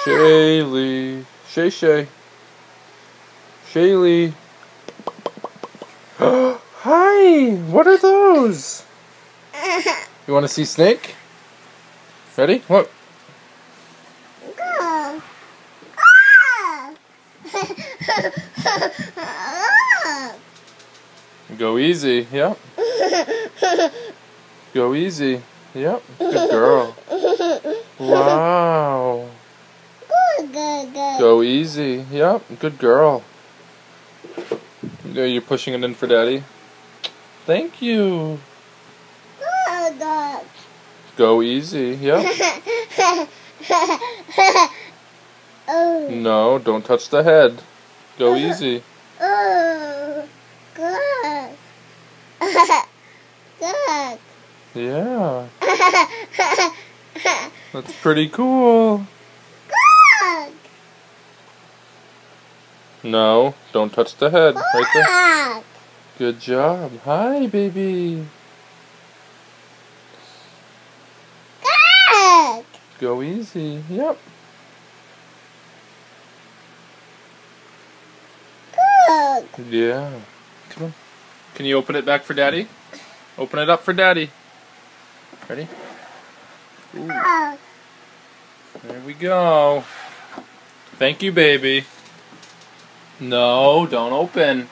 Shaylee. Shay. Shaylee. Hi! What are those? You want to see Snake? Ready? What? Go easy. Yep. Go easy. Yep. Good girl. Wow. Go easy. Yep. Good girl. You're pushing it in for Daddy. Thank you. Go easy. Yep. No, don't touch the head. Go easy. Good. Yeah. That's pretty cool. Good. No, don't touch the head. Right there. Good job. Hi, baby. Good. Go easy. Yep. Good. Yeah. Come on. Can you open it back for Daddy? Open it up for Daddy. Ready? Ooh. There we go. Thank you, baby. No, don't open.